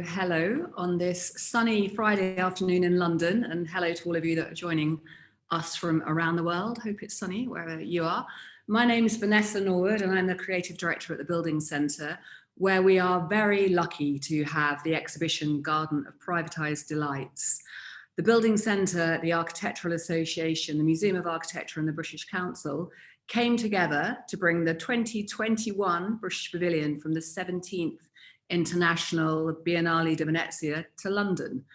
Hello on this sunny Friday afternoon in London, and hello to all of you that are joining us from around the world. Hope it's sunny wherever you are. My name is Vanessa Norwood and I'm the Creative Director at the Building Centre, where we are very lucky to have the exhibition Garden of Privatised Delights. The Building Centre, the Architectural Association, the Museum of Architecture and the British Council came together to bring the 2021 British Pavilion from the 17th International Biennale di Venezia to London.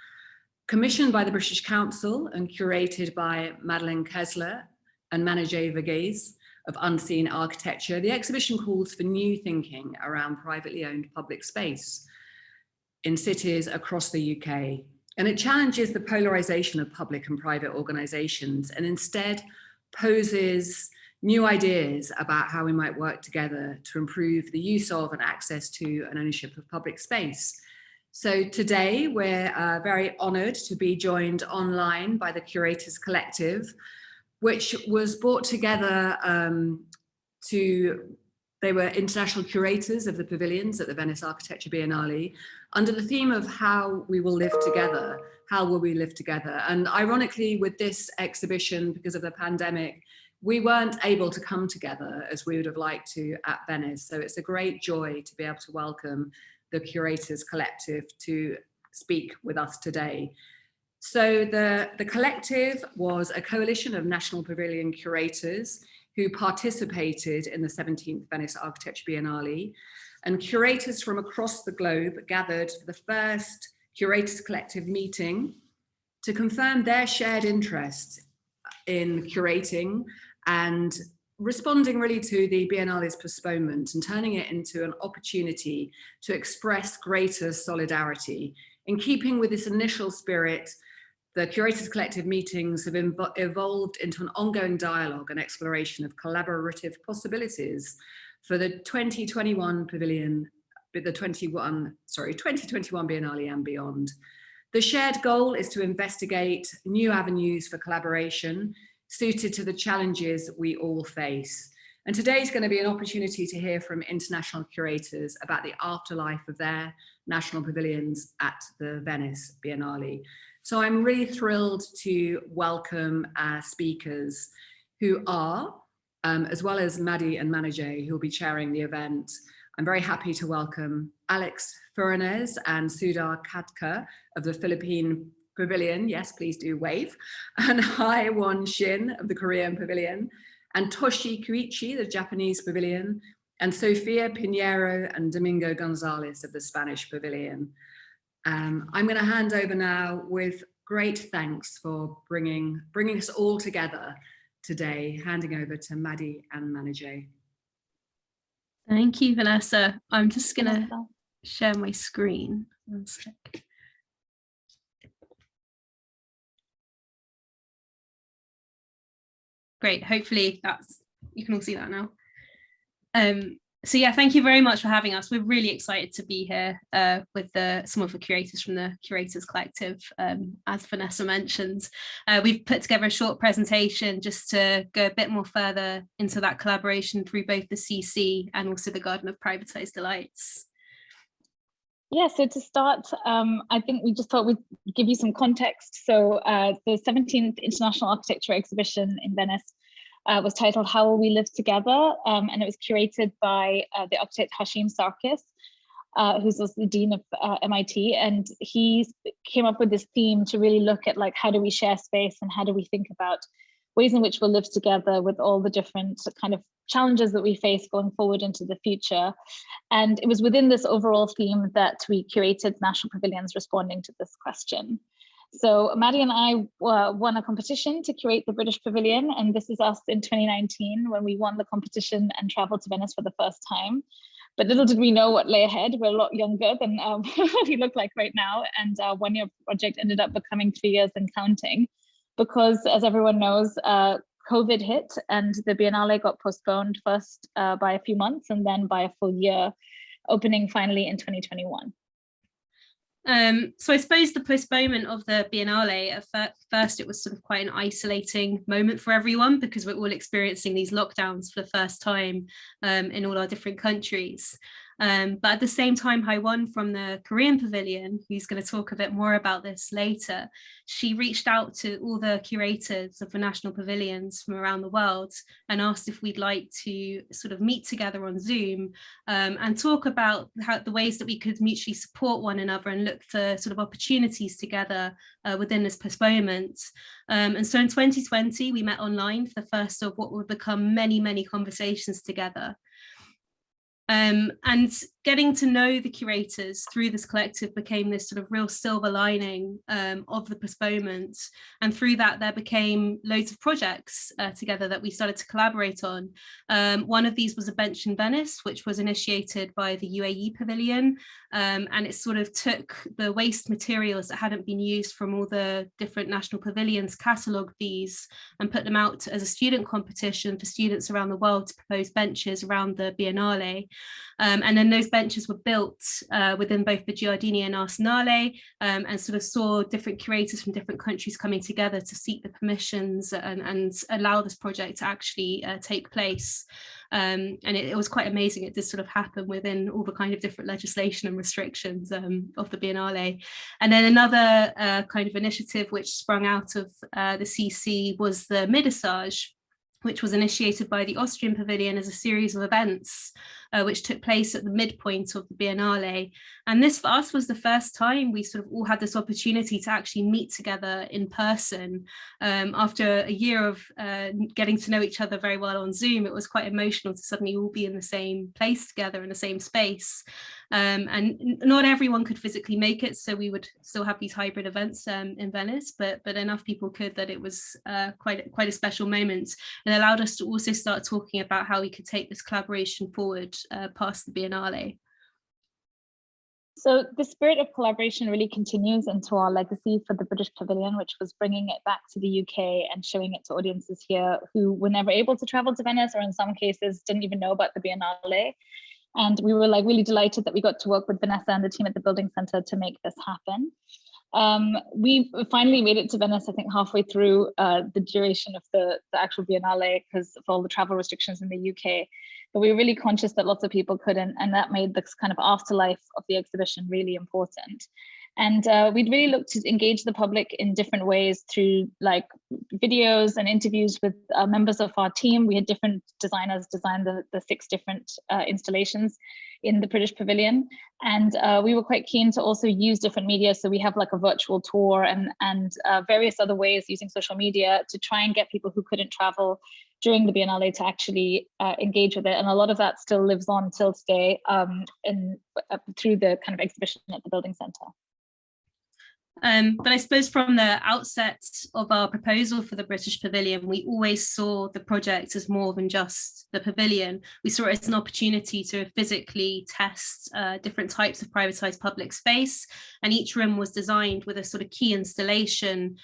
Commissioned by the British Council and curated by Madeleine Kessler and Manojay Verghese of Unseen Architecture, the exhibition calls for new thinking around privately owned public space in cities across the UK. And it challenges the polarization of public and private organisations and instead poses new ideas about how we might work together to improve the use of and access to and ownership of public space. So today we're very honoured to be joined online by the Curators Collective, which was brought together they were international curators of the pavilions at the Venice Architecture Biennale under the theme of how we will live together, how will we live together? And ironically with this exhibition, because of the pandemic, we weren't able to come together as we would have liked to at Venice. So it's a great joy to be able to welcome the Curators Collective to speak with us today. So the collective was a coalition of National Pavilion Curators who participated in the 17th Venice Architecture Biennale, and curators from across the globe gathered for the first Curators Collective meeting to confirm their shared interest in curating and responding really to the Biennale's postponement and turning it into an opportunity to express greater solidarity. In keeping with this initial spirit, the Curators Collective meetings have evolved into an ongoing dialogue and exploration of collaborative possibilities for the 2021 Pavilion, the 2021 Biennale and beyond. The shared goal is to investigate new avenues for collaboration suited to the challenges we all face. And today is going to be an opportunity to hear from international curators about the afterlife of their national pavilions at the Venice Biennale. So I'm really thrilled to welcome our speakers who are, as well as Maddie and Manojay, who will be chairing the event. I'm very happy to welcome Alex Furanez and Sudhar Khadka of the Philippine Pavilion. Yes, please do wave. And Hai Won Shin of the Korean Pavilion, and Toshi Kuichi, the Japanese Pavilion, and Sofia Pinheiro and Domingo Gonzalez of the Spanish Pavilion. I'm going to hand over now with great thanks for bringing us all together today, handing over to Maddie and Manojay. Thank you, Vanessa. I'm just going to share my screen. One sec. Great, hopefully you can all see that now. So yeah, thank you very much for having us. We're really excited to be here with some of the curators from the Curators Collective, as Vanessa mentioned. We've put together a short presentation just to go a bit more further into that collaboration through both the CC and also the Garden of Privatised Delights. Yeah, so to start, I think we just thought we'd give you some context. So the 17th International Architecture Exhibition in Venice was titled How Will We Live Together? And it was curated by the architect Hashim Sarkis, who's also the Dean of MIT. And he came up with this theme to really look at how do we share space and how do we think about ways in which we'll live together with all the different kind of challenges that we face going forward into the future. And it was within this overall theme that we curated national pavilions responding to this question. So Maddie and I won a competition to curate the British Pavilion, and this is us in 2019 when we won the competition and traveled to Venice for the first time. But little did we know what lay ahead. We're a lot younger than we look like right now, and our one-year project ended up becoming 3 years and counting, because as everyone knows, COVID hit and the Biennale got postponed first by a few months and then by a full year, opening finally in 2021. So I suppose the postponement of the Biennale, at first it was sort of quite an isolating moment for everyone because we're all experiencing these lockdowns for the first time in all our different countries. But at the same time, Haiwon from the Korean Pavilion, who's going to talk a bit more about this later, she reached out to all the curators of the national pavilions from around the world and asked if we'd like to sort of meet together on Zoom and talk about the ways that we could mutually support one another and look for sort of opportunities together within this postponement. And so in 2020, we met online for the first of what would become many, many conversations together. And getting to know the curators through this collective became this sort of real silver lining of the postponement. And through that, there became loads of projects together that we started to collaborate on. One of these was a bench in Venice, which was initiated by the UAE Pavilion. And it sort of took the waste materials that hadn't been used from all the different national pavilions, catalogued these and put them out as a student competition for students around the world to propose benches around the Biennale. And then those benches were built within both the Giardini and Arsenale, and sort of saw different curators from different countries coming together to seek the permissions and allow this project to actually take place. And it was quite amazing. It did sort of happen within all the kind of different legislation and restrictions of the Biennale. And then another kind of initiative which sprung out of the CC was the Midissage, which was initiated by the Austrian Pavilion as a series of events, which took place at the midpoint of the Biennale. And this for us was the first time we sort of all had this opportunity to actually meet together in person. After a year of getting to know each other very well on Zoom, it was quite emotional to suddenly all be in the same place together in the same space. And not everyone could physically make it, so we would still have these hybrid events in Venice, but enough people could that it was quite a special moment. And allowed us to also start talking about how we could take this collaboration forward past the Biennale. So the spirit of collaboration really continues into our legacy for the British Pavilion, which was bringing it back to the UK and showing it to audiences here who were never able to travel to Venice, or in some cases didn't even know about the Biennale. And we were like really delighted that we got to work with Vanessa and the team at the Building Centre to make this happen. We finally made it to Venice, I think, halfway through the duration of the actual Biennale because of all the travel restrictions in the UK. But we were really conscious that lots of people couldn't, and that made this kind of afterlife of the exhibition really important. And we'd really looked to engage the public in different ways through like videos and interviews with members of our team. We had different designers design the 6 different installations in the British Pavilion. And we were quite keen to also use different media. So we have like a virtual tour and various other ways using social media to try and get people who couldn't travel during the Biennale to actually engage with it. And a lot of that still lives on till today through the kind of exhibition at the Building Centre. But I suppose from the outset of our proposal for the British Pavilion, we always saw the project as more than just the pavilion. We saw it as an opportunity to physically test different types of privatised public space, and each room was designed with a sort of key installation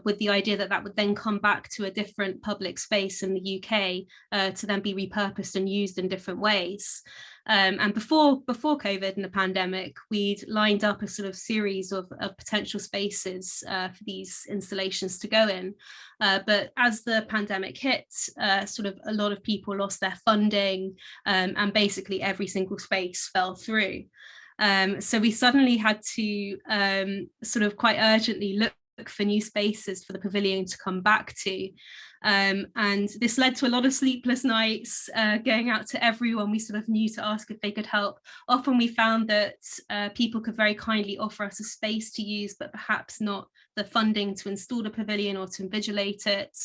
with the idea that that would then come back to a different public space in the UK to then be repurposed and used in different ways. And before COVID and the pandemic, we'd lined up a sort of series of potential spaces for these installations to go in. But as the pandemic hit, sort of a lot of people lost their funding and basically every single space fell through. So we suddenly had to sort of quite urgently look for new spaces for the pavilion to come back to. And this led to a lot of sleepless nights, going out to everyone we sort of knew to ask if they could help. Often we found that people could very kindly offer us a space to use, but perhaps not the funding to install the pavilion or to invigilate it.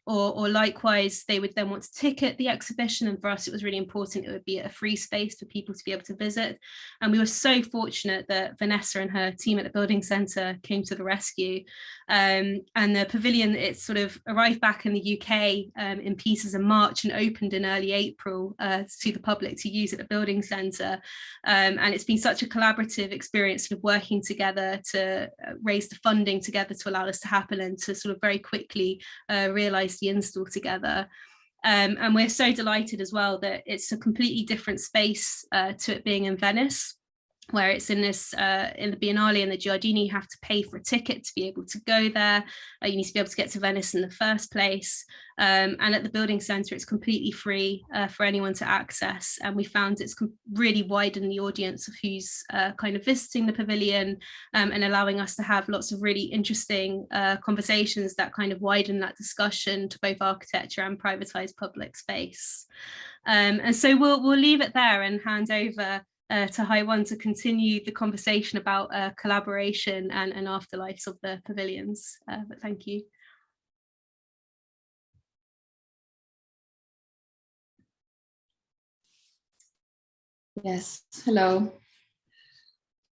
Or likewise, they would then want to ticket the exhibition, and for us it was really important it would be a free space for people to be able to visit. And we were so fortunate that Vanessa and her team at the Building Centre came to the rescue, and the pavilion, it sort of arrived back in the UK in pieces in March and opened in early April to the public to use at the Building Centre, and it's been such a collaborative experience of working together to raise the funding together to allow this to happen and to sort of very quickly realise the install together. And we're so delighted as well that it's a completely different space to it being in Venice. where it's in this in the Biennale and the Giardini, you have to pay for a ticket to be able to go there. You need to be able to get to Venice in the first place. And at the building centre, it's completely free for anyone to access. And we found it's really widened the audience of who's kind of visiting the pavilion, and allowing us to have lots of really interesting conversations that kind of widen that discussion to both architecture and privatised public space. And so we'll leave it there and hand over to Haiwan to continue the conversation about collaboration and afterlives of the pavilions. But thank you. Yes, hello.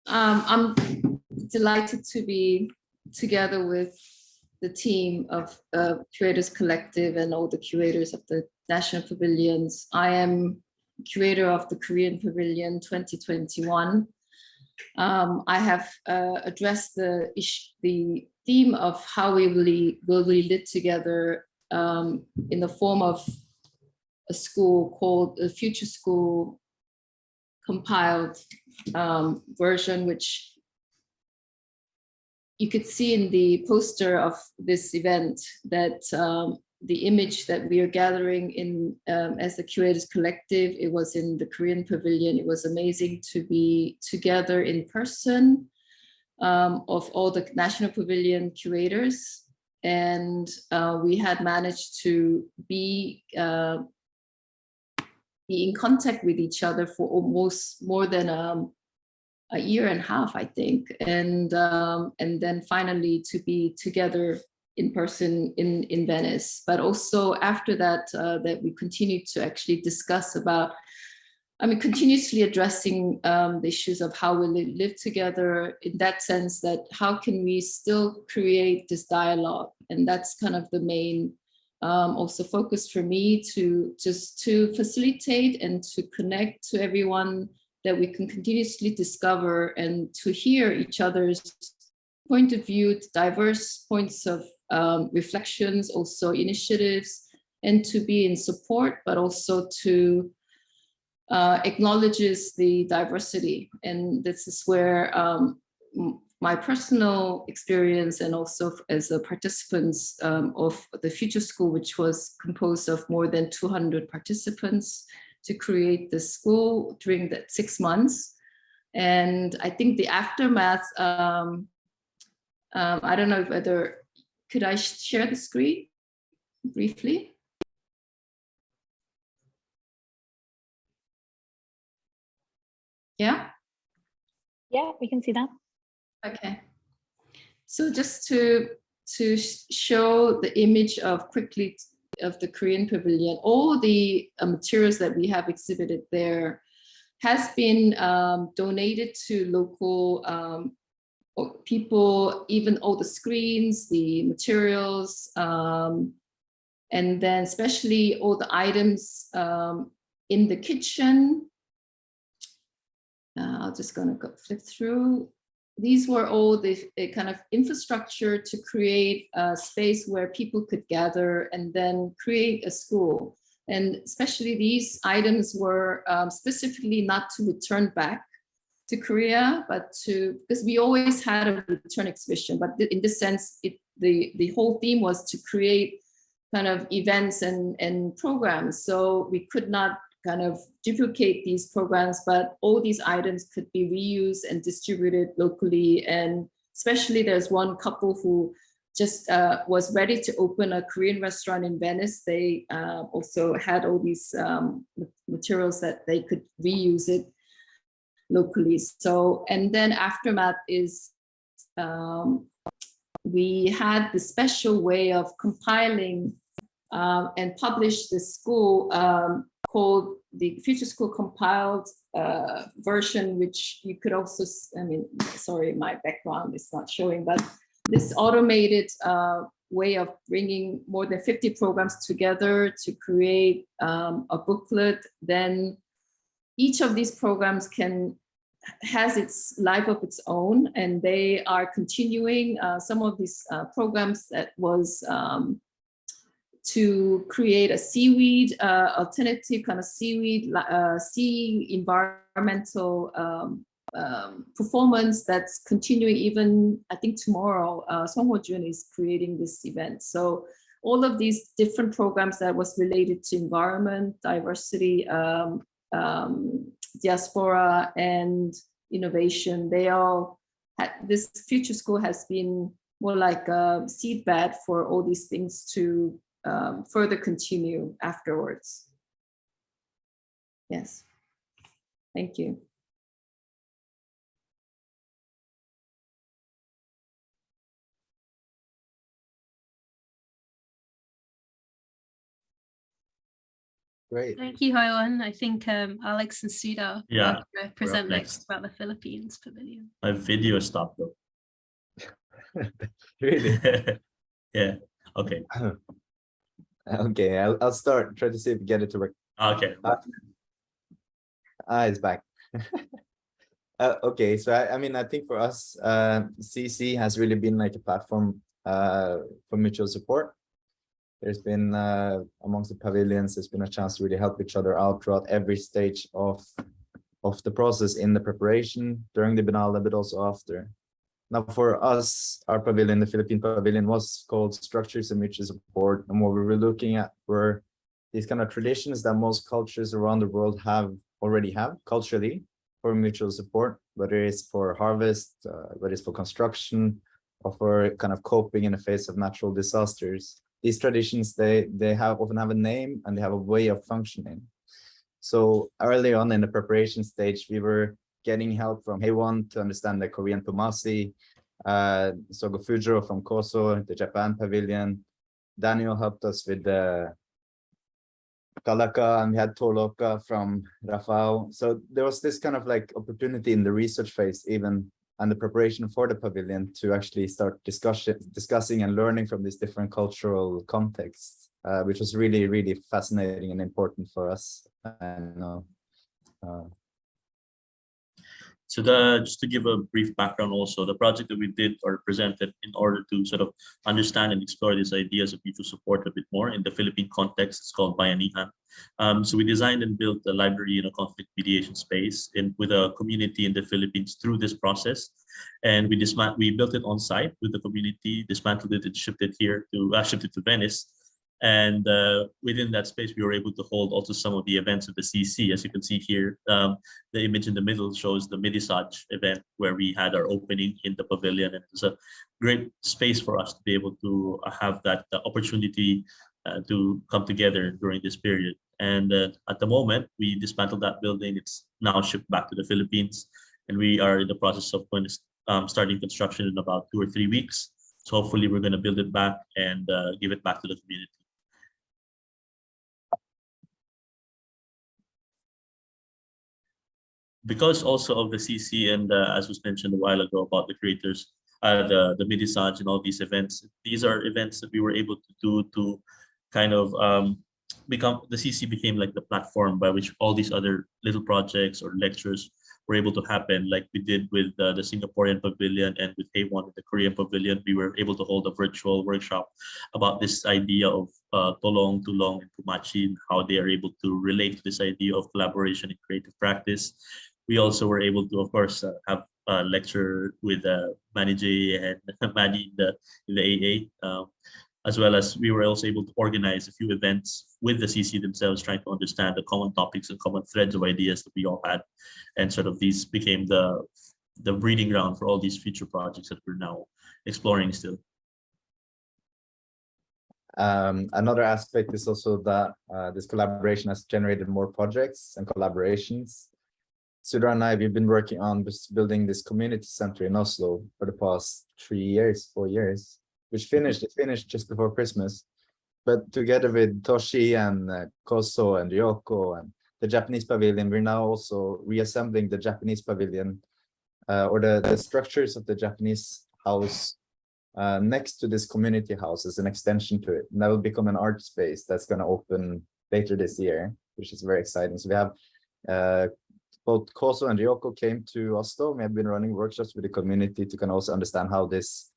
I'm delighted to be together with the team of Curators Collective and all the curators of the National Pavilions. I am curator of the Korean Pavilion 2021. I have addressed the theme of how we will live together in the form of a school called a Future School compiled version, which you could see in the poster of this event that the image that we are gathering in as the Curators Collective, it was in the Korean Pavilion. It was amazing to be together in person of all the National Pavilion curators. And we had managed to be in contact with each other for almost more than a year and a half, I think. And then finally to be together in person in Venice, but also after that, that we continued to actually discuss about, continuously addressing the issues of how we live together, in that sense that how can we still create this dialogue? And that's kind of the main also focus for me, to facilitate and to connect to everyone, that we can continuously discover and to hear each other's point of view, diverse points of reflections, also initiatives, and to be in support, but also to acknowledges the diversity. And this is where my personal experience, and also as a participants of the Future School, which was composed of more than 200 participants to create the school during that 6 months. And I think the aftermath, I don't know whether, could I share the screen briefly? Yeah? Yeah, we can see that. Okay. So just to show the image of quickly of the Korean Pavilion, all the materials that we have exhibited there has been donated to local people, even all the screens, the materials, and then especially all the items in the kitchen. I'm just gonna flip through. These were all the kind of infrastructure to create a space where people could gather and then create a school. And especially these items were specifically not to return back to Korea, but because we always had a return exhibition, but in this sense, the whole theme was to create kind of events and programs. So we could not kind of duplicate these programs, but all these items could be reused and distributed locally. And especially there's one couple who just was ready to open a Korean restaurant in Venice. They also had all these materials that they could reuse it locally. So, and then aftermath is we had the special way of compiling and publish the school called the Future School compiled version, which you could also, sorry, my background is not showing, but this automated way of bringing more than 50 programs together to create a booklet. Then each of these programs has its life of its own, and they are continuing. Some of these programs that was to create a seaweed, alternative kind of seaweed, sea environmental performance that's continuing even, I think tomorrow, Song Ho-jun is creating this event. So all of these different programs that was related to environment, diversity, diaspora, and innovation, they all had, this future school has been more like a seed bed for all these things to further continue afterwards. Yes, thank you. Great. Thank you, Hyoan. I think Alex and Sudha Yeah, will present next. next about the Philippines Pavilion. My video stopped though. Really? Yeah. Okay. Okay, I'll start. Try to see if we get it to work. Okay. It's back. Okay, so I mean, I think for us, CC has really been like a platform for mutual support. There's been amongst the pavilions, there's been a chance to really help each other out throughout every stage of the process, in the preparation, during the Biennale, but also after. Now for us, our pavilion, the Philippine Pavilion, was called Structures of Mutual Support. And what we were looking at were these kind of traditions that most cultures around the world already have culturally for mutual support, whether it's for harvest, whether it's for construction, or for kind of coping in the face of natural disasters. These traditions, they often have a name and they have a way of functioning. So early on in the preparation stage, we were getting help from Haewon to understand the Korean Tomasi, Sogo Fujiro from Koso, the Japan Pavilion. Daniel helped us with the Kalaka, and we had Toloka from Rafao. So there was this kind of like opportunity in the research phase even, and the preparation for the pavilion, to actually start discussing and learning from these different cultural contexts, which was really, really fascinating and important for us. So just to give a brief background also, the project that we did or presented in order to sort of understand and explore these ideas of mutual support a bit more in the Philippine context, it's called Bayanihan. So we designed and built a library in a conflict mediation space with a community in the Philippines through this process. And we built it on site with the community, dismantled it and shipped it to Venice. And within that space, we were able to hold also some of the events of the CC. As you can see here, the image in the middle shows the Midisaj event where we had our opening in the pavilion. And it was a great space for us to be able to have that opportunity to come together during this period. And at the moment, we dismantled that building. It's now shipped back to the Philippines. And we are in the process of starting construction in about 2 or 3 weeks. So hopefully we're going to build it back and give it back to the community. Because also of the CC and as was mentioned a while ago about the creators, the Midisaj and all these events, these are events that we were able to do to kind of the CC became like the platform by which all these other little projects or lectures were able to happen, like we did with the Singaporean Pavilion and with Haewon with the Korean Pavilion. We were able to hold a virtual workshop about this idea of Tolong, Tulong, and Kumachi, and how they are able to relate to this idea of collaboration in creative practice. We also were able to, of course, have a lecture with Manny J and Maddie in the AA, as well as we were also able to organize a few events with the CC themselves, trying to understand the common topics and common threads of ideas that we all had. And sort of these became the breeding ground for all these future projects that we're now exploring still. Another aspect is also that this collaboration has generated more projects and collaborations. Sudha and I, we've been working on building this community center in Oslo for the past 4 years, which finished just before Christmas. But together with Toshi and Koso and Ryoko and the Japanese Pavilion, we're now also reassembling the Japanese Pavilion or the structures of the Japanese house next to this community house as an extension to it. And that will become an art space that's going to open later this year, which is very exciting. So we have both Koso and Ryoko came to Oslo. We have been running workshops with the community to kind of also understand how this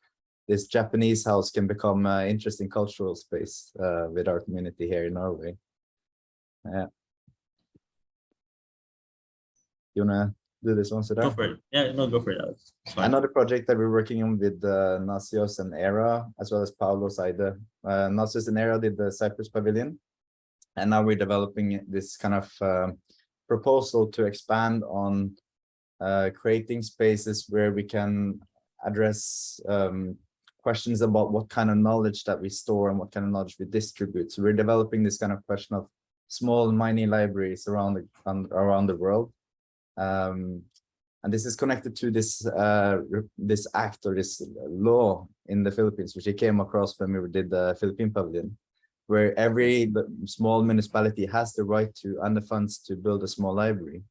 Japanese house can become an interesting cultural space with our community here in Norway. You wanna do this one, Go for it. Yeah, no, go for it, Alex. It's fine. Another project that we're working on with Nasios and Era, as well as Paulo Saide. Nasios and Era did the Cyprus Pavilion, and now we're developing this kind of proposal to expand on creating spaces where we can address questions about what kind of knowledge that we store and what kind of knowledge we distribute. So we're developing this kind of question of small mini libraries around the world. And this is connected to this act or this law in the Philippines, which I came across when we did the Philippine Pavilion, where every small municipality has the right to and the funds to build a small library.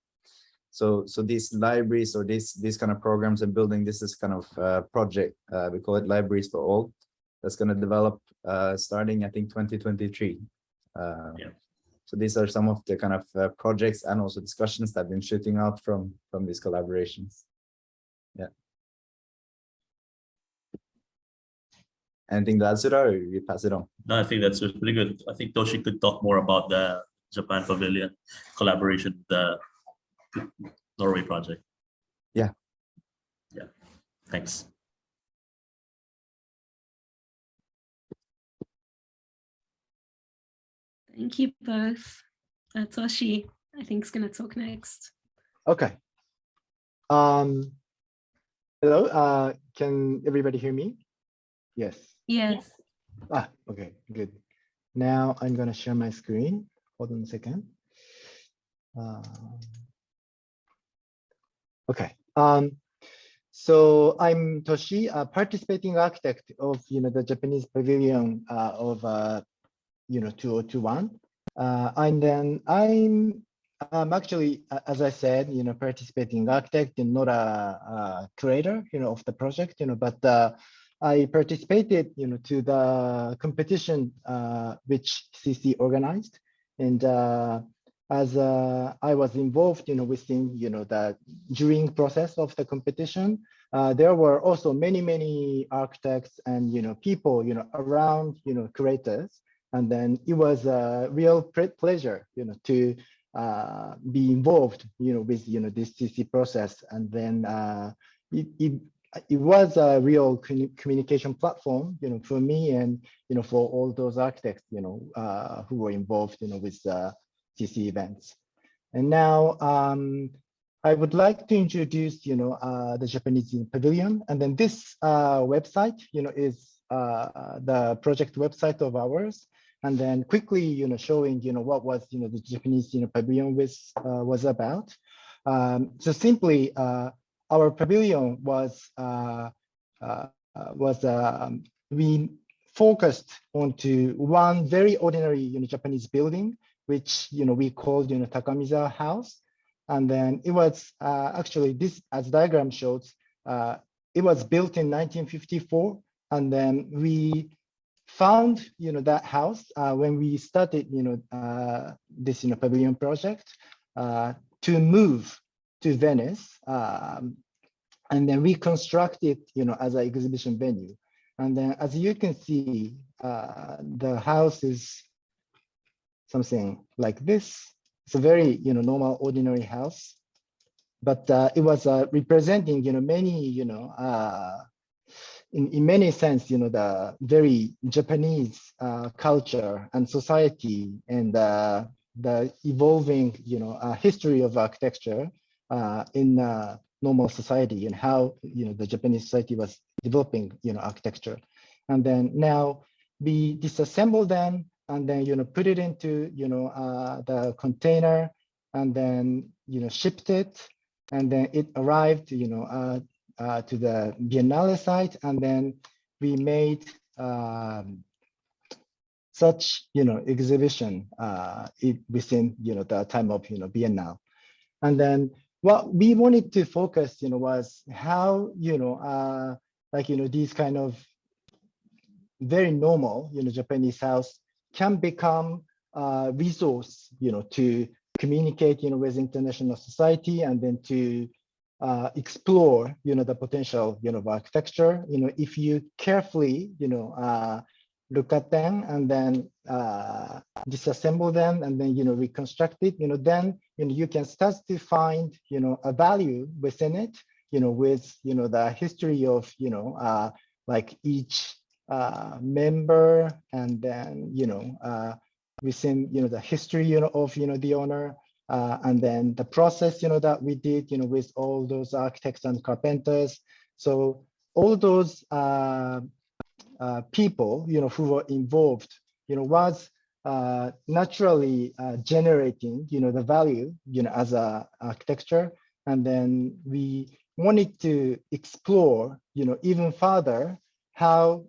So these libraries or these kind of programs and building, this is kind of project, we call it Libraries for All, that's going to develop starting, I think, 2023. Yeah. So these are some of the kind of projects and also discussions that have been shooting out from these collaborations. Yeah. Anything to add, Sudha, or we pass it on? No, I think that's pretty good. I think Toshi could talk more about the Japan Pavilion collaboration, the Norway project. Yeah. Yeah. Thanks. Thank you both. Toshi, I think, is going to talk next. Okay. Hello, can everybody hear me? Yes. Yes. Okay, good. Now I'm going to share my screen. Hold on a second. Okay. So I'm Toshi, a participating architect of the Japanese Pavilion of 2021, and then I'm actually, as I said, participating architect and not a curator, of the project, but I participated, to the competition which CC organized, and as I was involved, within, the during process of the competition, there were also many architects and people, around, curators, and then it was a real pleasure, to be involved, with this CC process, and then it was a real communication platform, for me and for all those architects, who were involved, with CC events. And now I would like to introduce, the Japanese Pavilion, and then this website, is the project website of ours. And then quickly, showing, what was, the Japanese, Pavilion was about. So simply, our pavilion was we focused onto one very ordinary, Japanese building, which, we called, Takamiza House. And then it was actually this, as diagram shows, it was built in 1954. And then we found, that house when we started, this, pavilion project to move to Venice, and then reconstructed, as an exhibition venue. And then, as you can see, the house is something like this. It's a very, normal, ordinary house, but it was representing, many, in many sense, the very Japanese culture and society, and the evolving, history of architecture in normal society, and how, the Japanese society was developing, architecture. And then now we disassemble them, and then, put it into, the container, and then, shipped it, and then it arrived, to the Biennale site, and then we made such, exhibition within, the time of, Biennale. And then what we wanted to focus, was how, like, these kind of very normal, Japanese house can become a resource, to communicate, with international society, and then to explore, the potential, of architecture, if you carefully, look at them and then disassemble them and then, reconstruct it, then, you can start to find, a value within it, with, the history of, like each member, and then, within, the history, of, the owner, and then the process, that we did, with all those architects and carpenters. So all those people, who were involved, was naturally generating, the value, as a architecture. And then we wanted to explore, even further how,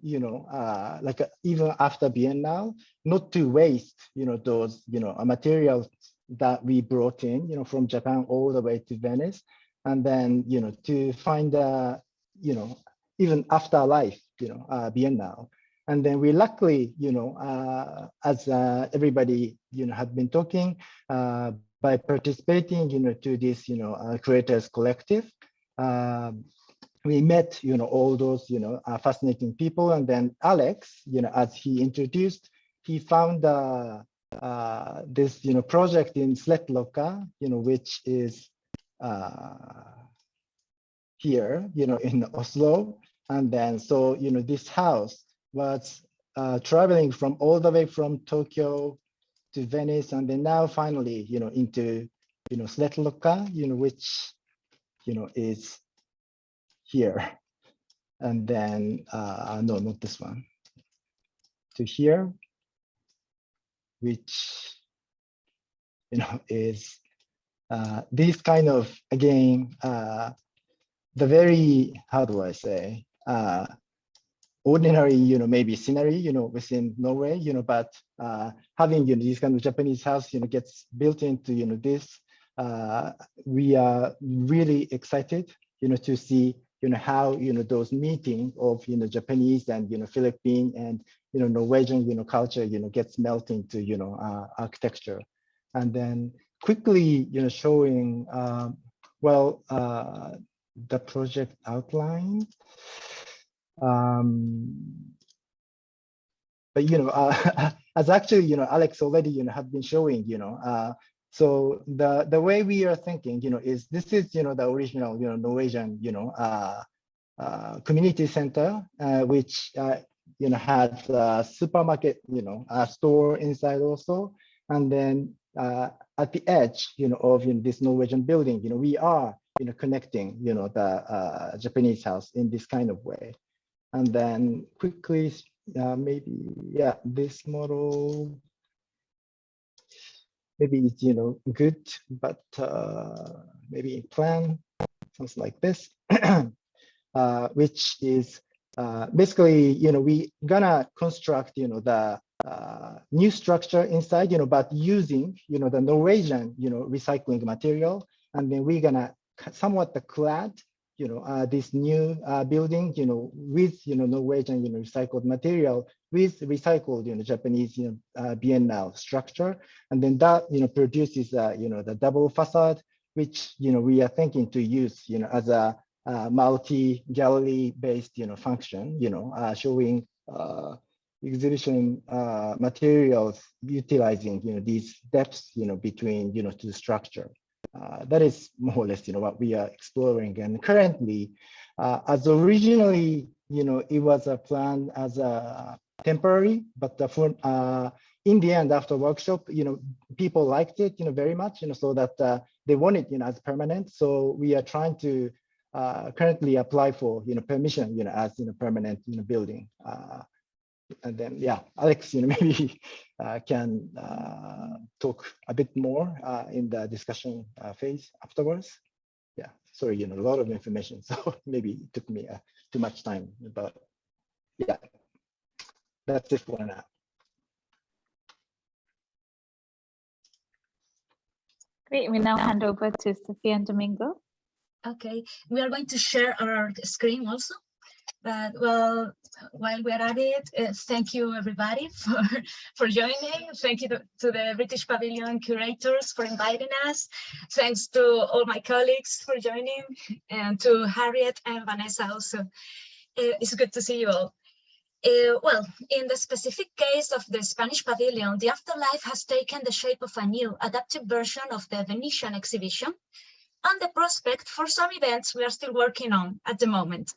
like even after Biennale, not to waste, those, materials that we brought in, from Japan all the way to Venice, and then, to find even afterlife, Biennale. And then we luckily, as everybody, had been talking, by participating, to this, Curators Collective, we met, all those, fascinating people. And then Alex, as he introduced, he found this, project in Sletloka, which is here, in Oslo. And then, so, this house was traveling from all the way from Tokyo to Venice, and then now finally, into, Sletloka, which, is here. And then, no, not this one, to here, which, is this kind of, again, the very, how do I say, ordinary, maybe scenery, within Norway, but having, this kind of Japanese house, gets built into, this, we are really excited, to see, how, those meeting of, Japanese and, Philippine and, Norwegian, culture, gets melting to, architecture. And then quickly, showing, well, the project outline. But as actually Alex already have been showing, so the way we are thinking, is this is the original Norwegian community center, which had a supermarket store inside also, and then at the edge of this Norwegian building, we are connecting the Japanese house in this kind of way. And then quickly, maybe, yeah, this model, maybe it's, good, but maybe in plan, something like this, which is basically, we gonna construct, the new structure inside, but using, the Norwegian, recycling material. And then we're gonna somewhat clad, this new building, with, Norwegian, recycled material, with recycled, Japanese, Biennale structure. And then that, produces, the double facade, which, we are thinking to use, as a multi-gallery based, function, showing exhibition materials utilizing, these depths, between, to the structure. That is more or less, what we are exploring. And currently, as originally, it was a plan as a temporary, but for in the end, after workshop, people liked it, very much, so that they want it, as permanent. So we are trying to currently apply for, permission, as permanent, building. And then, yeah, Alex, maybe can talk a bit more in the discussion phase afterwards. Yeah, sorry, a lot of information, so maybe it took me too much time, but yeah, that's it for now. Great, we now hand over to Sophia and Domingo. Okay, we are going to share our screen also. But well, while we're at it, thank you everybody for joining. Thank you to the British Pavilion Curators for inviting us. Thanks to all my colleagues for joining, and to Harriet and Vanessa also. It's good to see you all. Well, in the specific case of the Spanish Pavilion, the afterlife has taken the shape of a new adapted version of the Venetian exhibition and the prospect for some events we are still working on at the moment.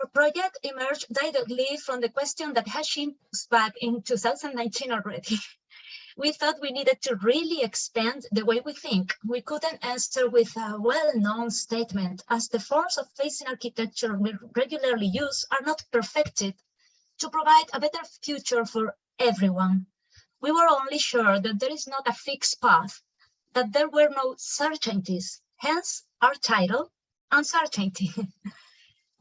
Our project emerged directly from the question that Hashim posed back in 2019 already. We thought we needed to really expand the way we think. We couldn't answer with a well-known statement, as the forms of facing architecture we regularly use are not perfected to provide a better future for everyone. We were only sure that there is not a fixed path, that there were no certainties, hence our title, Uncertainty.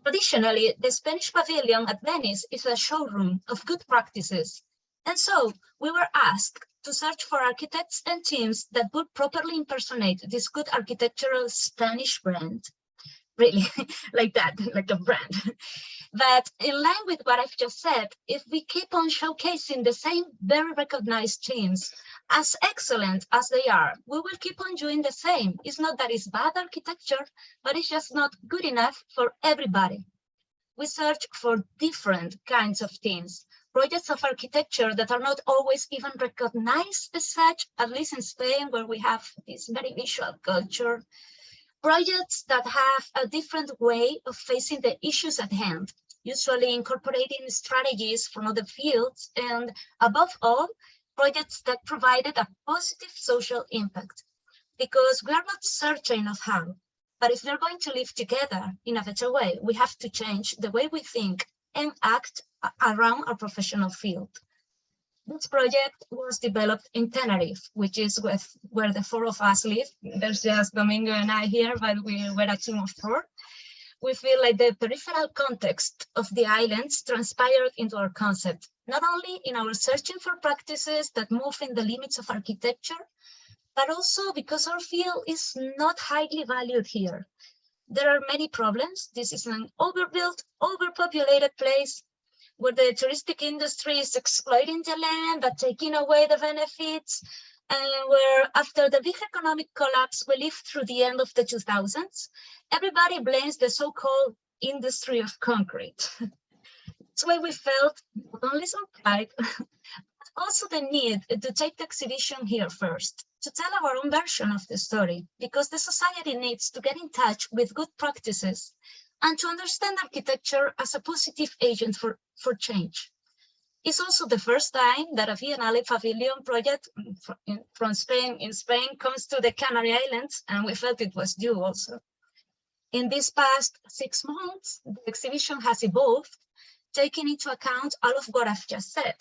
Traditionally, the Spanish Pavilion at Venice is a showroom of good practices, and so we were asked to search for architects and teams that would properly impersonate this good architectural Spanish brand. Really, like that, like a brand. But in line with what I've just said, if we keep on showcasing the same very recognized teams, as excellent as they are, we will keep on doing the same. It's not that it's bad architecture, but it's just not good enough for everybody. We search for different kinds of teams, projects of architecture that are not always even recognized as such, at least in Spain, where we have this very visual culture. Projects that have a different way of facing the issues at hand, usually incorporating strategies from other fields, and above all, projects that provided a positive social impact. Because we are not certain of how, but if we're going to live together in a better way, we have to change the way we think and act around our professional field. This project was developed in Tenerife, which is where the four of us live. There's just Domingo and I here, but we were a team of four. We feel like the peripheral context of the islands transpired into our concept, not only in our searching for practices that move in the limits of architecture, but also because our field is not highly valued here. There are many problems. This is an overbuilt, overpopulated place where the touristic industry is exploiting the land but taking away the benefits, and where after the big economic collapse we lived through the end of the 2000s, everybody blames the so-called industry of concrete. That's why we felt not only some pride, but also the need to take the exhibition here first, to tell our own version of the story, because the society needs to get in touch with good practices and to understand architecture as a positive agent for change. It's also the first time that a Biennale Pavilion project from Spain comes to the Canary Islands, and we felt it was due also. In these past 6 months, the exhibition has evolved, taking into account all of what I've just said.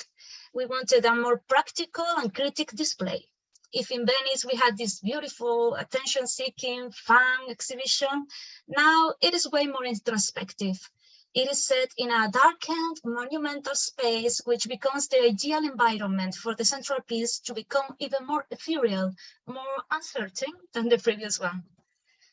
We wanted a more practical and critic display. If in Venice we had this beautiful, attention-seeking, fun exhibition, now it is way more introspective. It is set in a darkened, monumental space, which becomes the ideal environment for the central piece to become even more ethereal, more uncertain than the previous one.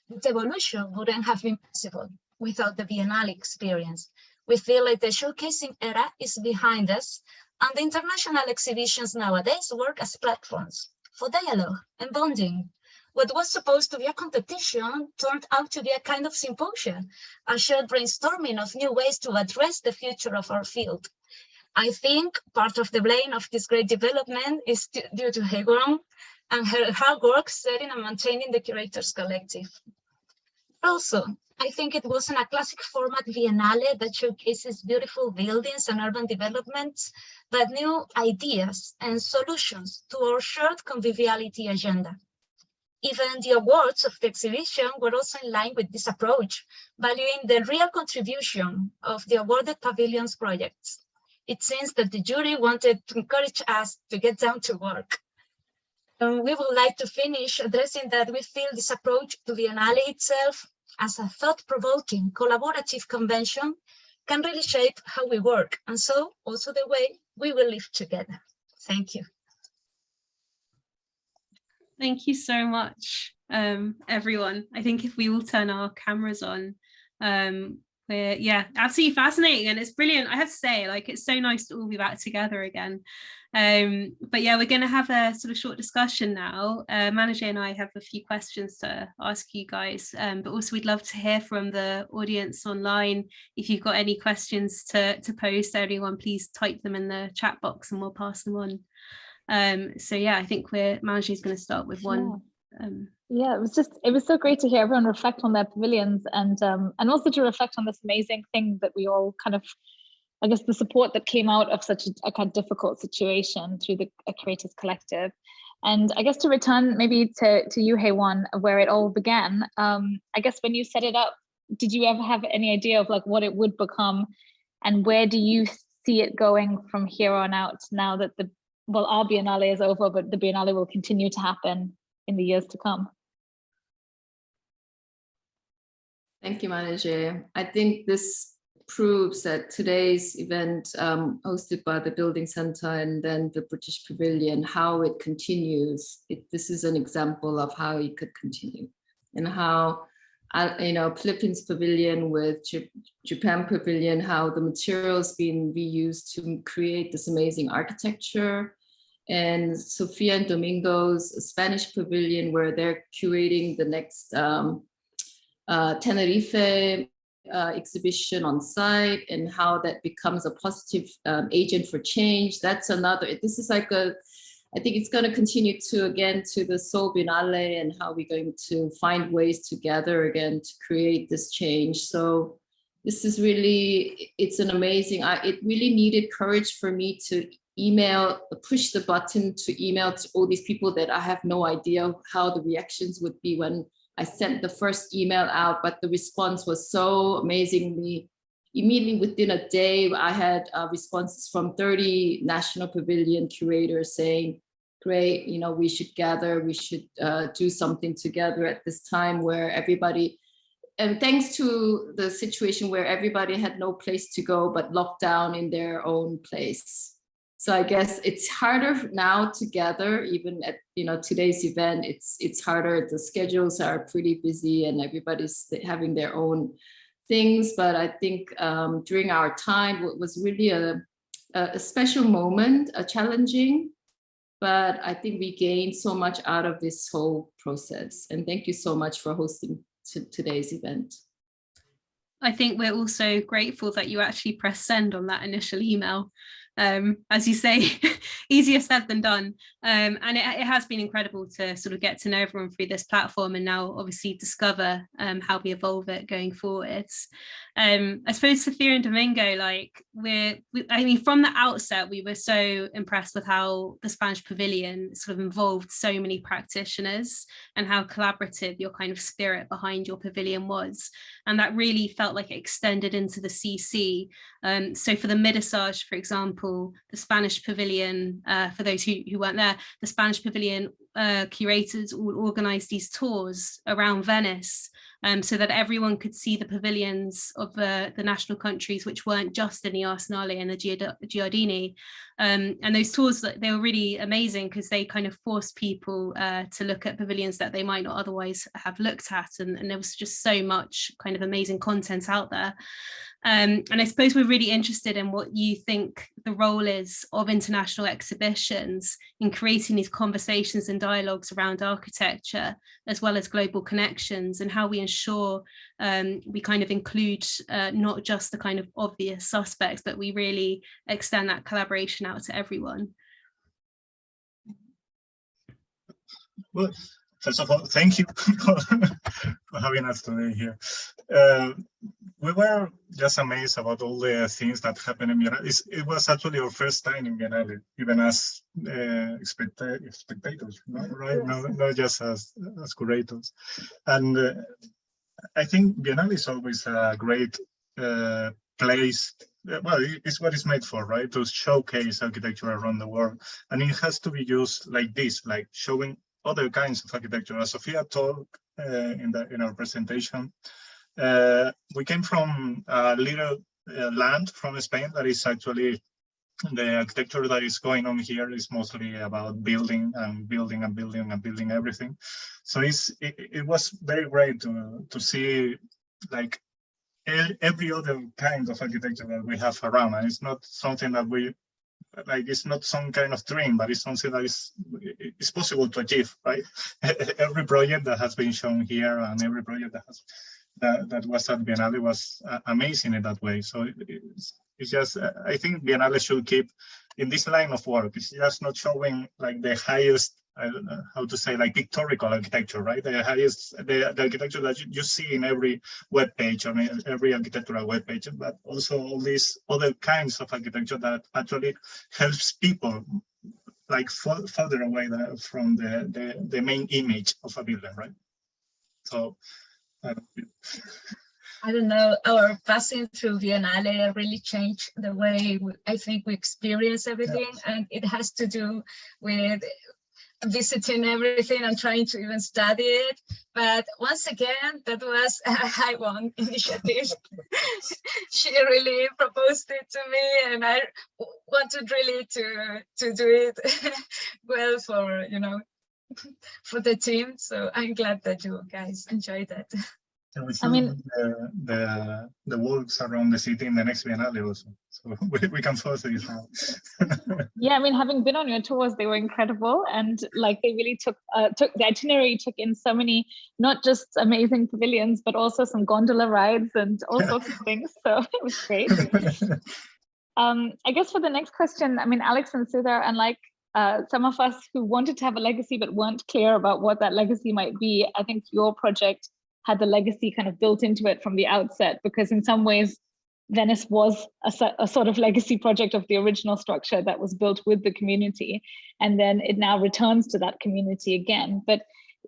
This evolution wouldn't have been possible without the Biennale experience. We feel like the showcasing era is behind us, and the international exhibitions nowadays work as platforms for dialogue and bonding. What was supposed to be a competition turned out to be a kind of symposium, a shared brainstorming of new ways to address the future of our field. I think part of the blame of this great development is due to Hegon and her hard work setting and maintaining the Curators Collective. Also, I think it wasn't a classic format Biennale that showcases beautiful buildings and urban developments, but new ideas and solutions to our shared conviviality agenda. Even the awards of the exhibition were also in line with this approach, valuing the real contribution of the awarded pavilions projects. It seems that the jury wanted to encourage us to get down to work. We would like to finish addressing that we feel this approach to the Biennale itself as a thought-provoking, collaborative convention can really shape how we work, and so also the way we will live together. Thank you. Thank you so much, everyone. I think if we will turn our cameras on, Yeah, absolutely fascinating, and it's brilliant. I have to say, like, it's so nice to all be back together again. But yeah, we're going to have a sort of short discussion now. Manager and I have a few questions to ask you guys, but also we'd love to hear from the audience online. If you've got any questions to pose to anyone, please type them in the chat box and we'll pass them on. So yeah, I think Manager is going to start with one. Yeah, it was so great to hear everyone reflect on their pavilions and also to reflect on this amazing thing that we all kind of, I guess, the support that came out of such a kind of difficult situation through the Curators Collective. And I guess to return maybe to you, Heywan, where it all began, I guess when you set it up, did you ever have any idea of like what it would become, and where do you see it going from here on out now that our Biennale is over, but the Biennale will continue to happen in the years to come? Thank you, Manager. I think this proves that today's event, hosted by the Building Center and then the British Pavilion, how it continues. This is an example of how it could continue, and how, Philippines Pavilion with Japan Pavilion, how the materials being reused to create this amazing architecture. And Sofia and Domingo's Spanish Pavilion, where they're curating the next Tenerife exhibition on site, and how that becomes a positive agent for change. That's another, this is like I think it's going to continue to the Seoul Biennale, and how we're going to find ways together again to create this change. So this is really, it's an amazing, it really needed courage for me to push the button to email to all these people that I have no idea how the reactions would be when I sent the first email out, but the response was so amazingly, immediately within a day, I had responses from 30 National Pavilion curators saying, great, we should gather, we should do something together at this time where everybody, and thanks to the situation where everybody had no place to go but locked down in their own place. So I guess it's harder now to gather, even at today's event. It's harder. The schedules are pretty busy, and everybody's having their own things. But I think during our time, it was really a special moment, a challenging. But I think we gained so much out of this whole process. And thank you so much for hosting today's event. I think we're also grateful that you actually pressed send on that initial email. As you say, easier said than done. And it has been incredible to sort of get to know everyone through this platform, and now obviously discover how we evolve it going forwards. I suppose Sofia and Domingo, from the outset, we were so impressed with how the Spanish Pavilion sort of involved so many practitioners, and how collaborative your kind of spirit behind your pavilion was. And that really felt like it extended into the CC. So for the Midasage, for example, the Spanish Pavilion, for those who weren't there, the Spanish Pavilion curators all organised these tours around Venice, so that everyone could see the pavilions of the national countries, which weren't just in the Arsenale and the Giardini. And those tours, they were really amazing because they kind of forced people to look at pavilions that they might not otherwise have looked at. And there was just so much kind of amazing content out there. And I suppose we're really interested in what you think the role is of international exhibitions in creating these conversations and dialogues around architecture, as well as global connections, and how we ensure we kind of include not just the kind of obvious suspects, but we really extend that collaboration out to everyone. Well, first of all, thank you for having us today here. We were just amazed about all the things that happened in Biennale. It was actually our first time in Biennale, even as spectators, right? Not just as curators. And I think Biennale is always a great place. Well, it's what it's made for, right? To showcase architecture around the world. And it has to be used like this, like showing other kinds of architecture. As Sofia told in our presentation, we came from a little land from Spain that is actually, the architecture that is going on here is mostly about building and building and building and building everything. So it was very great to see like every other kind of architecture that we have around, and it's not something that we like. It's not some kind of dream, but it's something that is possible to achieve, right? Every project that has been shown here and every project that was at Biennale was amazing in that way. So it's just, I think Biennale should keep in this line of work. It's just not showing like the highest, I don't know how to say, like pictorial architecture, right? The highest, the architecture that you see in every web page, or in every architectural web page, but also all these other kinds of architecture that actually helps people like further away from the main image of a building, right? So I don't know, our passing through Biennale really changed the way I think we experience everything. And it has to do with visiting everything and trying to even study it. But once again, that was a high one initiative. She really proposed it to me, and I wanted really to do it well for, you know, for the team. So I'm glad that you guys enjoyed that. I mean, the walks around the city in the next Biennale also, so we can follow this out. Yeah, I mean, having been on your tours, they were incredible, and like they really took the itinerary took in so many, not just amazing pavilions, but also some gondola rides and all sorts of things. So it was great. I guess for the next question, I mean, Alex and Sudha, unlike some of us who wanted to have a legacy but weren't clear about what that legacy might be, I think your project had the legacy kind of built into it from the outset, because in some ways, Venice was a sort of legacy project of the original structure that was built with the community. And then it now returns to that community again. But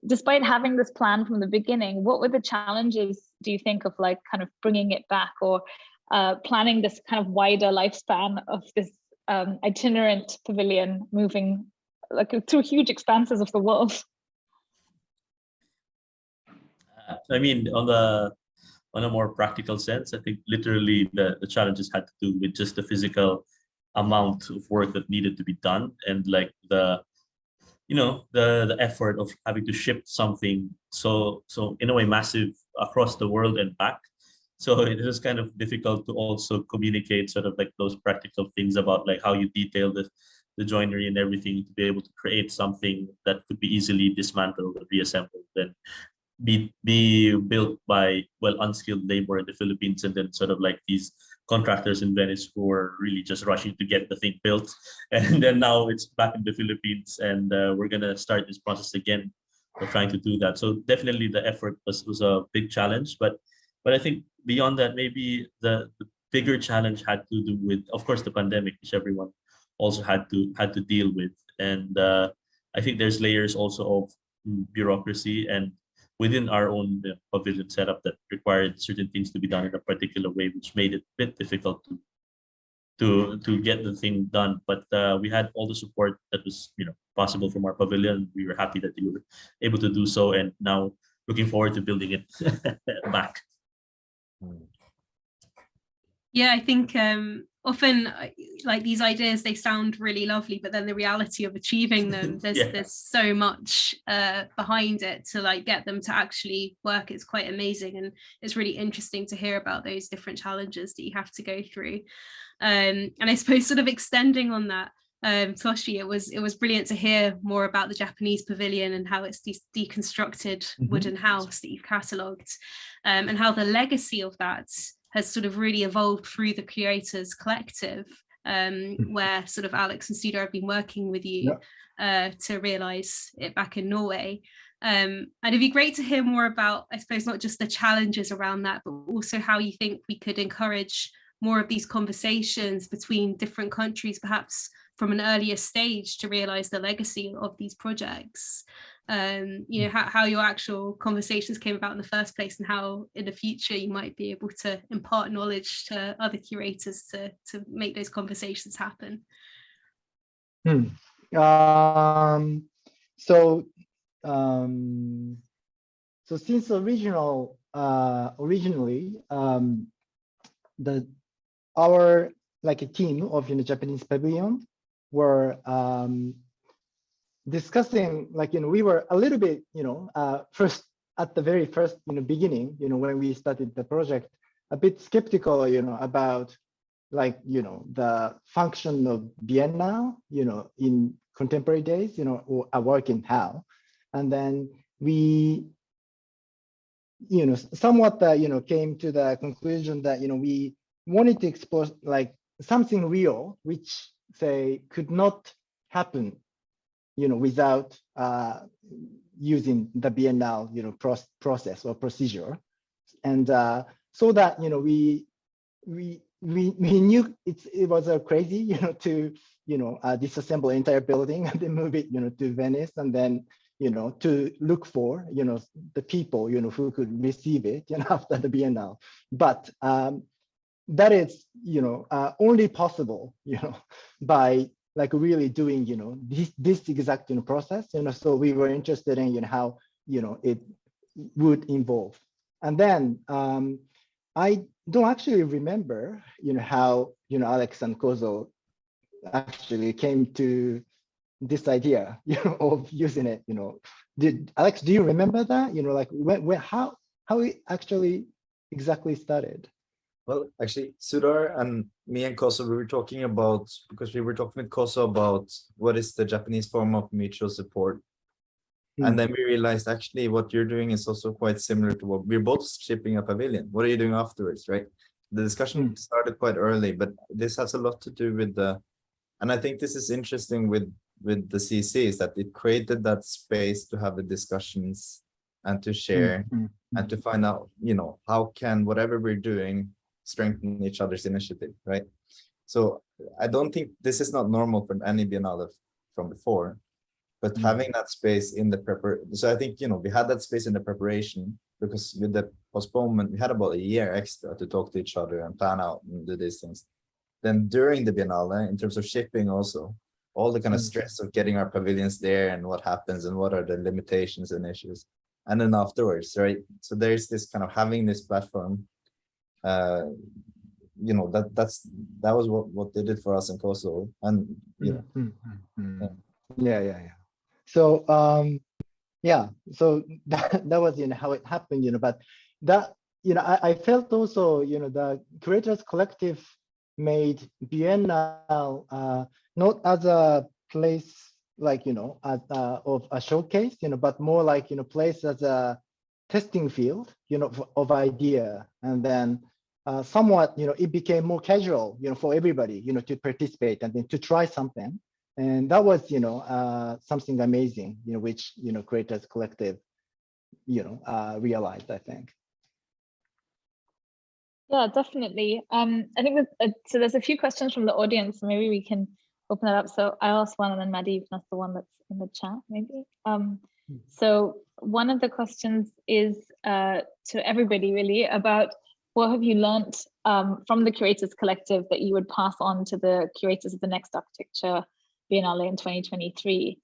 despite having this plan from the beginning, what were the challenges, do you think, of like kind of bringing it back, or planning this kind of wider lifespan of this itinerant pavilion moving like through huge expanses of the world? I mean, on a more practical sense, I think literally the challenges had to do with just the physical amount of work that needed to be done, and like the effort of having to ship something so in a way massive across the world and back. So it was kind of difficult to also communicate sort of like those practical things about like how you detail the joinery and everything to be able to create something that could be easily dismantled and reassembled and be built by, well, unskilled labor in the Philippines, and then sort of like these contractors in Venice who are really just rushing to get the thing built. And then now it's back in the Philippines, and we're gonna start this process again. We're trying to do that. So definitely the effort was a big challenge, but I think beyond that, maybe the bigger challenge had to do with, of course, the pandemic, which everyone also had to deal with. And I think there's layers also of bureaucracy and within our own pavilion setup that required certain things to be done in a particular way, which made it a bit difficult to get the thing done. But we had all the support that was possible from our pavilion. We were happy that you were able to do so, and now looking forward to building it back. Yeah, I think often like these ideas, they sound really lovely, but then the reality of achieving them, there's so much behind it to like get them to actually work. It's quite amazing, and it's really interesting to hear about those different challenges that you have to go through. And I suppose sort of extending on that, Toshi, it was brilliant to hear more about the Japanese Pavilion and how it's this deconstructed wooden house that you've catalogued, and how the legacy of that has sort of really evolved through the Curators Collective, where sort of Alex and Sudha have been working with you to realise it back in Norway. And it'd be great to hear more about, I suppose, not just the challenges around that, but also how you think we could encourage more of these conversations between different countries, perhaps from an earlier stage, to realise the legacy of these projects. How your actual conversations came about in the first place, and how in the future you might be able to impart knowledge to other curators to make those conversations happen. So since originally our like a team of Japanese Pavilion were discussing, like we were a little bit first at the very first beginning when we started the project, a bit skeptical, about like, the function of Biennale, in contemporary days, or working how. And then we, somewhat, came to the conclusion that, we wanted to explore like something real, which say could not happen, without using the Biennale, process or procedure. And so that, we knew it was crazy, to, disassemble the entire building and then move it, to Venice, and then, to look for, the people, who could receive it, after the Biennale. But that is, only possible, by like really doing, this exact, process, so we were interested in, how, it would involve. And then I don't actually remember, how, Alex and Kozo actually came to this idea, of using it, Did Alex, do you remember that? Like how it actually exactly started? Well, actually, Sudar and me and Koso, we were talking about, because we were talking with Koso about what is the Japanese form of mutual support. And then we realized actually what you're doing is also quite similar to what we're both shipping a pavilion. What are you doing afterwards, right? The discussion started quite early, but this has a lot to do with and I think this is interesting with the CC, is that it created that space to have the discussions and to share and to find out, how can whatever we're doing strengthen each other's initiative, right? So I don't think this is not normal for any Biennale from before, but having that space in the preparation. So I think, we had that space in the preparation, because with the postponement, we had about a year extra to talk to each other and plan out and do these things. Then during the Biennale, in terms of shipping also, all the kind of stress of getting our pavilions there and what happens and what are the limitations and issues. And then afterwards, right? So there's this kind of having this platform, that was what they did for us in Kosovo. And yeah. So so that was, how it happened, but that, I felt also, the Curators Collective made Biennale not as a place like, of a showcase, but more like, place as a testing field, of idea. And then somewhat, it became more casual, for everybody, to participate and then to try something. And that was, something amazing, which, Curators Collective, realized, I think. Yeah, definitely. I think so there's a few questions from the audience, so maybe we can open that up. So I'll ask one, and then Maddie, if that's the one that's in the chat, maybe. So one of the questions is to everybody really about what have you learned from the Curators Collective that you would pass on to the curators of the next Architecture Biennale in 2023.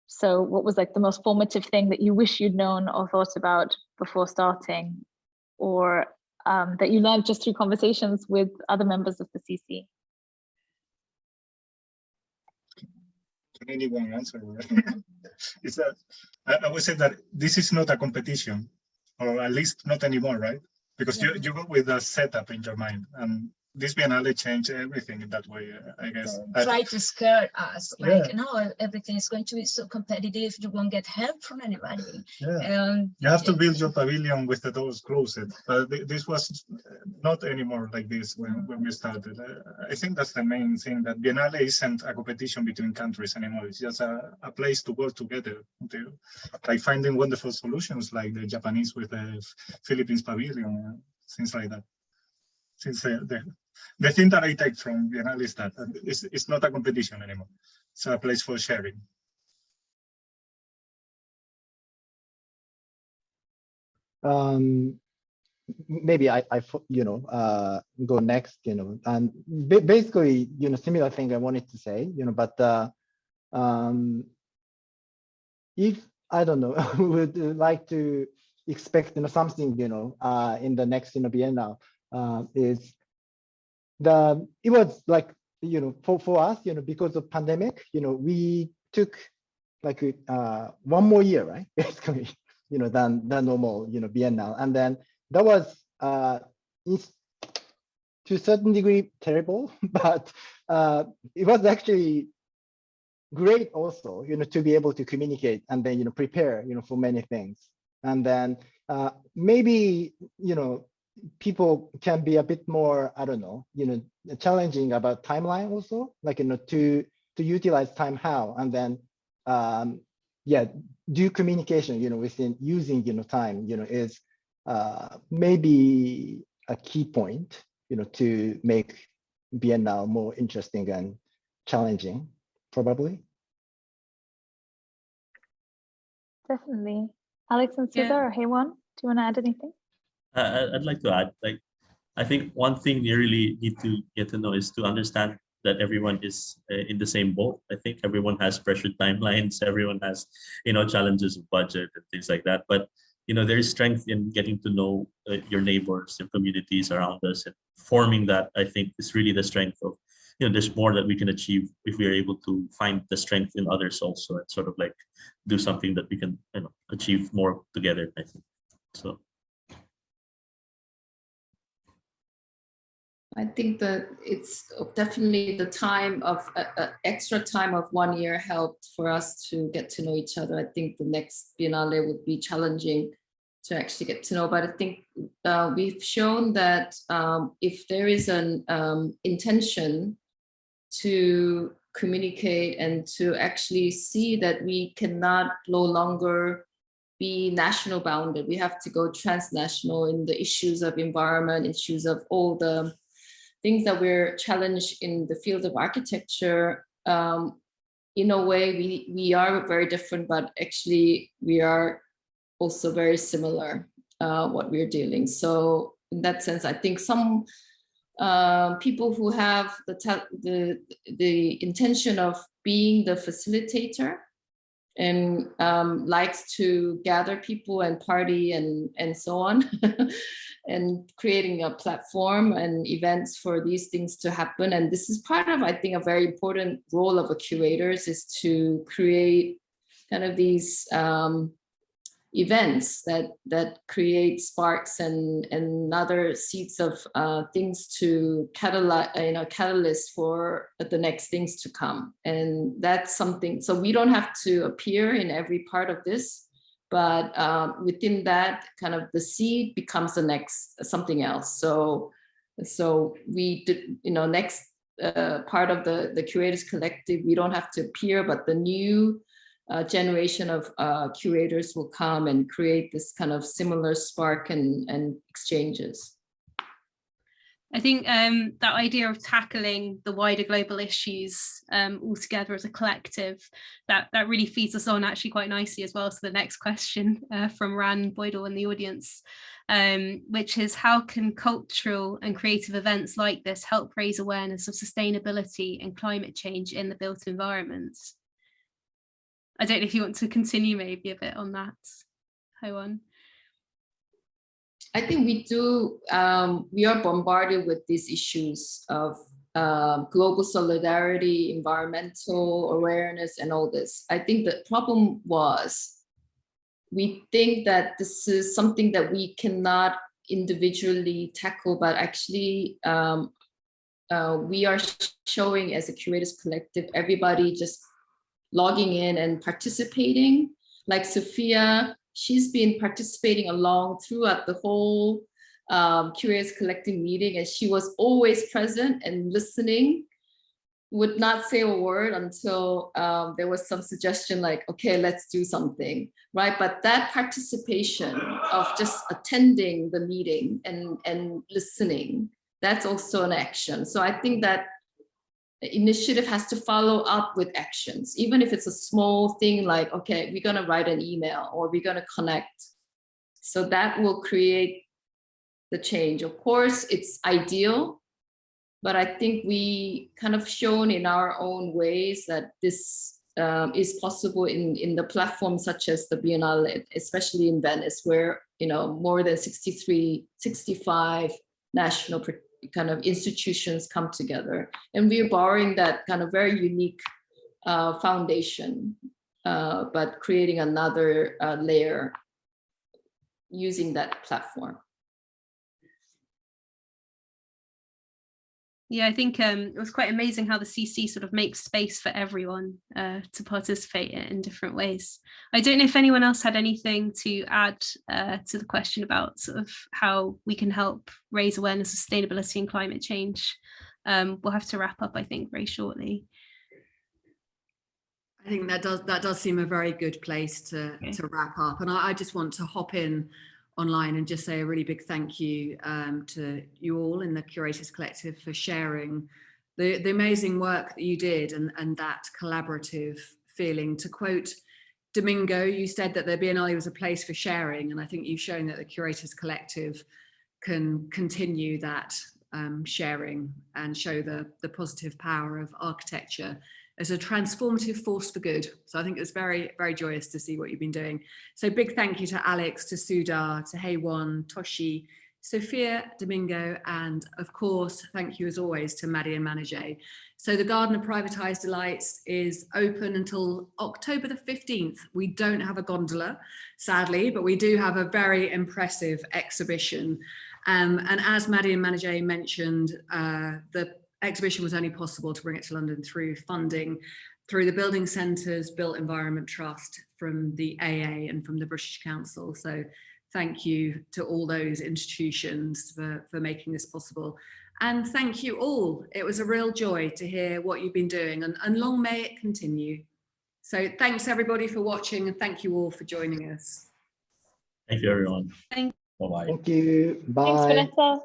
So what was like the most formative thing that you wish you'd known or thought about before starting, or that you learned just through conversations with other members of the CC? Can anyone answer? Is that I would say that this is not a competition, or at least not anymore, right? Because you go with a setup in your mind, and this Biennale changed everything in that way, I guess. Try to scare us, like, no, everything is going to be so competitive, you won't get help from anybody. You have to build your pavilion with the doors closed. But this was not anymore like this when we started. I think that's the main thing, that Biennale isn't a competition between countries anymore. It's just a place to work together, like finding wonderful solutions like the Japanese with the Philippines Pavilion, things like that. Since the thing that I take from Biennale is that it's not a competition anymore. It's a place for sharing. Maybe I go next, and basically, similar thing I wanted to say, but if I don't know, would like to expect, something, in the next, Biennale, is it was like, for us, because of pandemic, we took like one more year, right? Basically, than normal, Biennale. And then that was to a certain degree terrible, but it was actually great also, to be able to communicate and then, prepare, for many things. And then maybe, people can be a bit more, I don't know, challenging about timeline also, like, to utilize time how, and then, yeah, do communication, within using, time, is maybe a key point, to make Biennale more interesting and challenging, probably. Definitely. Alex and Siva or Heywan, do you want to add anything? I'd like to add, like, I think one thing you really need to get to know is to understand that everyone is in the same boat. I think everyone has pressured timelines, everyone has, challenges of budget and things like that. But, there is strength in getting to know your neighbors and communities around us, and forming that, I think, is really the strength of, there's more that we can achieve if we are able to find the strength in others also, and sort of like do something that we can, achieve more together, I think. So. I think that it's definitely the time of extra time of 1 year helped for us to get to know each other. I think the next Biennale would be challenging to actually get to know, but I think we've shown that if there is an intention to communicate and to actually see that we cannot no longer be national bounded, we have to go transnational in the issues of environment, issues of all the things that we're challenged in the field of architecture. In a way, we are very different, but actually we are also very similar, what we're dealing. So in that sense, I think some people who have the intention of being the facilitator and likes to gather people and party and so on, and creating a platform and events for these things to happen. And this is part of, I think, a very important role of a curators, is to create kind of these events that create sparks and other seeds of things to catalyst for the next things to come. And that's something, so we don't have to appear in every part of this, but within that, kind of the seed becomes the next something else. So we did, next part of the Curators Collective, we don't have to appear, but the new generation of curators will come and create this kind of similar spark and exchanges. I think that idea of tackling the wider global issues all together as a collective, that really feeds us on actually quite nicely as well. So the next question from Ran Boydell in the audience, which is, how can cultural and creative events like this help raise awareness of sustainability and climate change in the built environments? I don't know if you want to continue maybe a bit on that, Heywan. I think we do, we are bombarded with these issues of global solidarity, environmental awareness, and all this. I think the problem was, we think that this is something that we cannot individually tackle, but actually we are showing as a Curators Collective, everybody just logging in and participating. Like Sophia, she's been participating along throughout the whole Curators Collective meeting, and she was always present and listening, would not say a word until there was some suggestion like, okay, let's do something, right? But that participation of just attending the meeting and listening, that's also an action. So I think that initiative has to follow up with actions, even if it's a small thing like, okay, we're going to write an email or we're going to connect. So that will create the change. Of course, it's ideal, but I think we kind of shown in our own ways that this is possible in the platforms such as the Biennale, especially in Venice, where, more than 65 national kind of institutions come together, and we're borrowing that kind of very unique foundation, but creating another layer using that platform. Yeah, I think it was quite amazing how the CC sort of makes space for everyone to participate in different ways. I don't know if anyone else had anything to add to the question about sort of how we can help raise awareness of sustainability and climate change. We'll have to wrap up, I think, very shortly. I think that does seem a very good place to wrap up. And I just want to hop in online and just say a really big thank you to you all in the Curators Collective for sharing the amazing work that you did and that collaborative feeling. To quote Domingo, you said that the Biennale was a place for sharing, and I think you've shown that the Curators Collective can continue that sharing and show the positive power of architecture as a transformative force for good. So I think it's very, very joyous to see what you've been doing. So big thank you to Alex, to Sudar, to Haywon, Toshi, Sophia, Domingo, and of course, thank you as always to Maddie and Manajay. So the Garden of Privatised Delights is open until October the 15th. We don't have a gondola, sadly, but we do have a very impressive exhibition. And as Maddie and Manajay mentioned, the exhibition was only possible to bring it to London through funding through the Building Centres Built Environment Trust from the AA and from the British Council. So thank you to all those institutions for making this possible. And thank you all. It was a real joy to hear what you've been doing, and long may it continue. So thanks everybody for watching, and thank you all for joining us. Thank you, everyone. Thank Bye-bye. Thank you. Bye. Thanks, Vanessa.